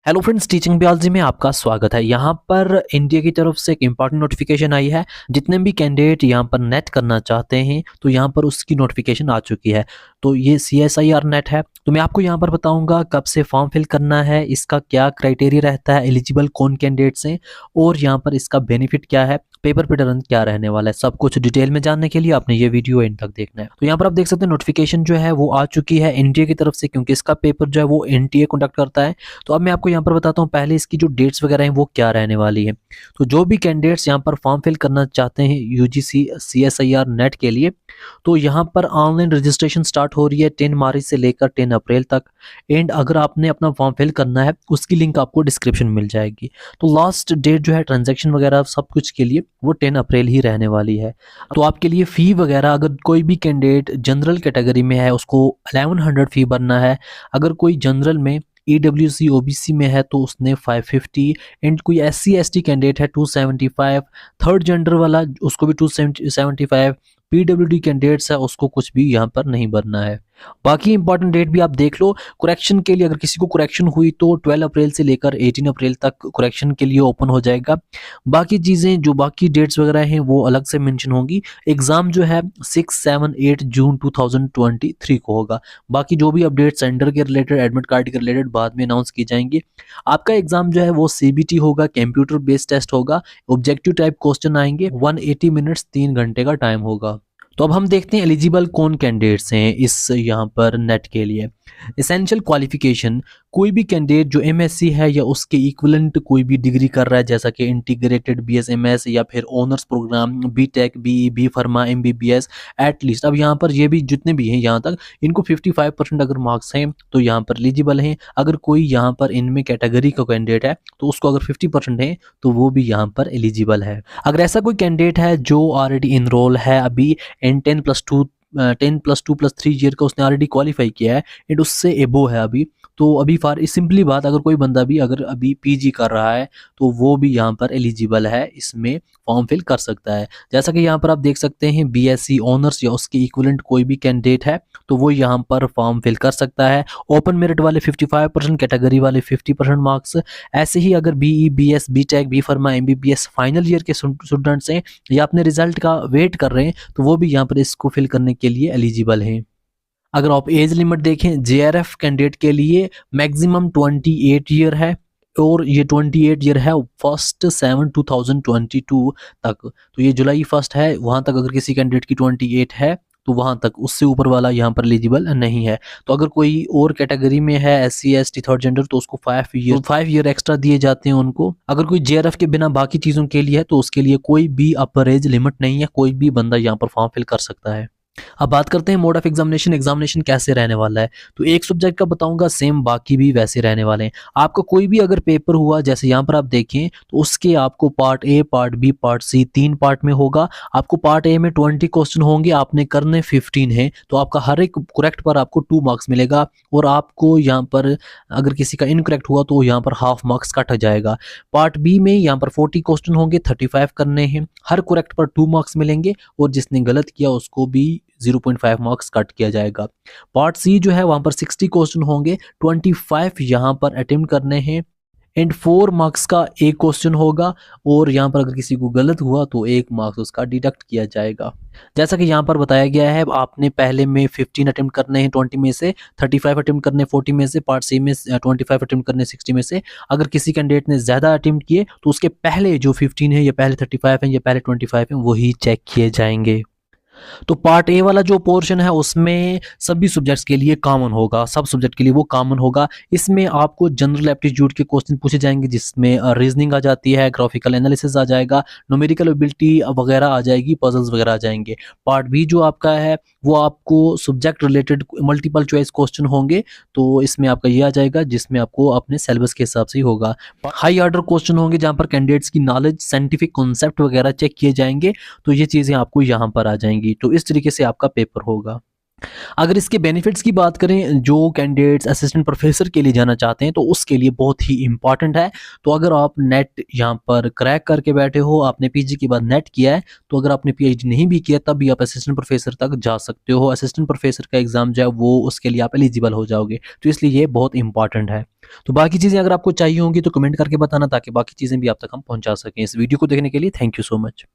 Hello friends, teaching biology में आपका स्वागत है। यहाँ पर इंडिया की तरफ से एक इम्पॉर्टेंट नोटिफिकेशन आई है। जितने भी कैंडिडेट यहाँ पर नेट करना चाहते हैं तो यहाँ पर उसकी नोटिफिकेशन आ चुकी है। तो ये CSIR नेट है। तो मैं आपको यहाँ पर बताऊंगा कब से फॉर्म फिल करना है, इसका क्या क्राइटेरिया रहता है, एलिजिबल कौन कैंडिडेट्स हैं और यहाँ पर इसका बेनिफिट क्या है, पेपर पैटर्न क्या रहने वाला है। सब कुछ डिटेल में जानने के लिए आपने ये वीडियो एंड तक देखना है। तो यहाँ पर आप देख सकते हैं नोटिफिकेशन जो है वो आ चुकी है इंडिया की तरफ से, क्योंकि इसका पेपर जो है वो NTA कंडक्ट करता है। तो अब मैं आपको यहाँ पर बताता हूँ पहले इसकी जो डेट्स वगैरह हैं वो क्या रहने वाली है। तो जो भी कैंडिडेट्स यहाँ पर फॉर्म फिल करना चाहते हैं UGC CSIR नेट के लिए, तो यहाँ पर ऑनलाइन रजिस्ट्रेशन स्टार्ट हो रही है 10 मार्च से लेकर 10 अप्रैल तक। एंड अगर आपने अपना फॉर्म फिल करना है उसकी लिंक आपको डिस्क्रिप्शन मिल जाएगी। तो लास्ट डेट जो है ट्रांजैक्शन वगैरह सब कुछ के लिए वो 10 अप्रैल ही रहने वाली है। तो आपके लिए फ़ी वगैरह, अगर कोई भी कैंडिडेट जनरल कैटेगरी में है उसको 1100 फ़ी भरना है। अगर कोई जनरल में EWC OBC में है तो उसने 550। एंड कोई SC ST कैंडिडेट है 275। थर्ड जेंडर वाला उसको भी 275। PWD कैंडिडेट्स है उसको कुछ भी यहाँ पर नहीं भरना है। बाकी इंपॉर्टेंट डेट भी आप देख लो। करेक्शन के लिए अगर किसी को करेक्शन हुई तो 12 अप्रैल से लेकर 18 अप्रैल तक करेक्शन के लिए ओपन हो जाएगा। बाकी चीज़ें जो बाकी डेट्स वगैरह हैं वो अलग से मेंशन होंगी। एग्ज़ाम जो है 6, 7, 8 जून 2023 को होगा। बाकी जो भी अपडेट सेंटर के रिलेटेड, एडमिट कार्ड के रिलेटेड बाद में अनाउंस की जाएंगी। आपका एग्ज़ाम जो है वो CBT होगा, कंप्यूटर बेस्ड टेस्ट होगा। ऑब्जेक्टिव टाइप क्वेश्चन आएंगे। 180 मिनट्स 3 घंटे का टाइम होगा। तो अब हम देखते हैं एलिजिबल कौन कैंडिडेट्स हैं इस यहाँ पर नेट के लिए। एसेंशियल क्वालिफिकेशन, कोई भी कैंडिडेट जो MSc है या उसके इक्विवेलेंट कोई भी डिग्री कर रहा है, जैसा कि इंटीग्रेटेड BSMS या फिर honours program BTech BE B Pharma MBBS at least. अब यहाँ पर ये भी जितने भी हैं यहाँ तक इनको 55% अगर मार्क्स हैं तो यहाँ पर एलिजिबल हैं। अगर कोई यहाँ पर इनमें कैटेगरी का कैंडिडेट है तो उसको अगर 50% है तो वो भी यहाँ पर एलिजिबल है। अगर ऐसा कोई कैंडिडेट है जो ऑलरेडी इनरोल है अभी एंड 10+2+3 ईयर का उसने ऑलरेडी क्वालिफाई किया है एंड उससे एबो है अभी, तो अभी फॉर सिंपली बात, अगर कोई बंदा भी अगर अभी PG कर रहा है तो वो भी यहाँ पर एलिजिबल है, इसमें फॉर्म फिल कर सकता है। जैसा कि यहाँ पर आप देख सकते हैं BSc ऑनर्स या उसके इक्विवेलेंट कोई भी कैंडिडेट है तो वो यहाँ पर फॉर्म फिल कर सकता है। ओपन मेरिट वाले 55%, कैटेगरी वाले 50% मार्क्स। ऐसे ही अगर BE BS BTech B Pharma MBBS final year के स्टूडेंट्स हैं या अपने रिजल्ट का वेट कर रहे हैं तो वो भी यहाँ पर इसको फिल करने के लिए एलिजिबल हैं। अगर आप एज लिमिट देखें JRF कैंडिडेट के लिए मैक्सिमम 28 ईयर है और ये 28 ईयर है 1/7/2022 तक। तो ये जुलाई 1 है, वहाँ तक अगर किसी कैंडिडेट की 28 है तो वहाँ तक, उससे ऊपर वाला यहाँ पर एलिजिबल नहीं है। तो अगर कोई और कैटेगरी में है SC ST थर्ड जेंडर तो उसको 5 ईयर एक्स्ट्रा दिए जाते हैं उनको। अगर कोई JRF के बिना बाकी चीज़ों के लिए है तो उसके लिए कोई भी अपर एज लिमिट नहीं है, कोई भी बंदा यहाँ पर फॉर्म फिल कर सकता है। अब बात करते हैं मोड ऑफ एग्जामिनेशन कैसे रहने वाला है। तो एक सब्जेक्ट का बताऊंगा, सेम बाकी भी वैसे रहने वाले हैं। आपका कोई भी अगर पेपर हुआ, जैसे यहाँ पर आप देखें तो उसके आपको part A, part B, part C 3 part में होगा। आपको पार्ट A में 20 क्वेश्चन होंगे, आपने करने 15 हैं, तो आपका हर एक करेक्ट पर आपको 2 मार्क्स मिलेगा। और आपको यहाँ पर अगर किसी का इनकरेक्ट हुआ तो यहाँ पर हाफ मार्क्स कट जाएगा। पार्ट B में यहाँ पर 40 क्वेश्चन होंगे, 35 करने हैं, हर करेक्ट पर 2 मार्क्स मिलेंगे और जिसने गलत किया उसको भी 0.5 मार्क्स कट किया जाएगा। पार्ट C जो है वहां पर 60 क्वेश्चन होंगे, 25 यहाँ पर अटेम्प्ट करने हैं एंड 4 मार्क्स का एक क्वेश्चन होगा। और यहाँ पर अगर किसी को गलत हुआ तो 1 मार्क्स उसका डिडक्ट किया जाएगा। जैसा कि यहाँ पर बताया गया है, आपने पहले में 15 अटेम्प्ट करने हैं 20 में से, 35 अटेम्प्ट करने 40 में से, पार्ट C में 25 अटेम्प्ट करने 60 में से। अगर किसी कैंडिडेट ने ज़्यादा अटेम्प्ट किए तो उसके पहले जो 15 है या पहले 35 है या पहले 25 है वही चेक किए जाएंगे। तो पार्ट A वाला जो पोर्शन है उसमें सभी सब्जेक्ट्स के लिए कॉमन होगा, सब सब्जेक्ट के लिए वो कॉमन होगा। इसमें आपको जनरल एप्टीट्यूड के क्वेश्चन पूछे जाएंगे, जिसमें रीजनिंग आ जाती है, ग्राफिकल एनालिसिस आ जाएगा, न्यूमेरिकल एबिलिटी वगैरह आ जाएगी, पजल्स वगैरह आ जाएंगे। पार्ट B जो आपका है वो आपको subject related multiple choice question होंगे, तो इसमें आपका ये आ जाएगा जिसमें आपको अपने सिलेबस के हिसाब से ही होगा। हाई ऑर्डर क्वेश्चन होंगे जहाँ पर कैंडिडेट्स की नॉलेज, साइंटिफिक कॉन्सेप्ट वगैरह चेक किए जाएंगे, तो ये चीज़ें आपको यहाँ पर आ जाएंगी। तो इस तरीके से आपका पेपर होगा। अगर इसके बेनिफिट्स की बात करें, जो कैंडिडेट्स असिस्टेंट प्रोफेसर के लिए जाना चाहते हैं तो उसके लिए बहुत ही इंपॉर्टेंट है। तो अगर आप नेट यहाँ पर क्रैक करके बैठे हो, आपने पीजी के बाद नेट किया है, तो अगर आपने पीएचडी नहीं भी किया तब भी आप असिस्टेंट प्रोफेसर तक जा सकते हो। असिस्टेंट प्रोफेसर का एग्ज़ाम जो है वो उसके लिए आप एलिजिबल हो जाओगे, तो इसलिए ये बहुत इंपॉर्टेंट है। तो बाकी चीज़ें अगर आपको चाहिए होंगी तो कमेंट करके बताना, ताकि बाकी चीज़ें भी आप तक हम पहुँचा सकें। इस वीडियो को देखने के लिए थैंक यू सो मच।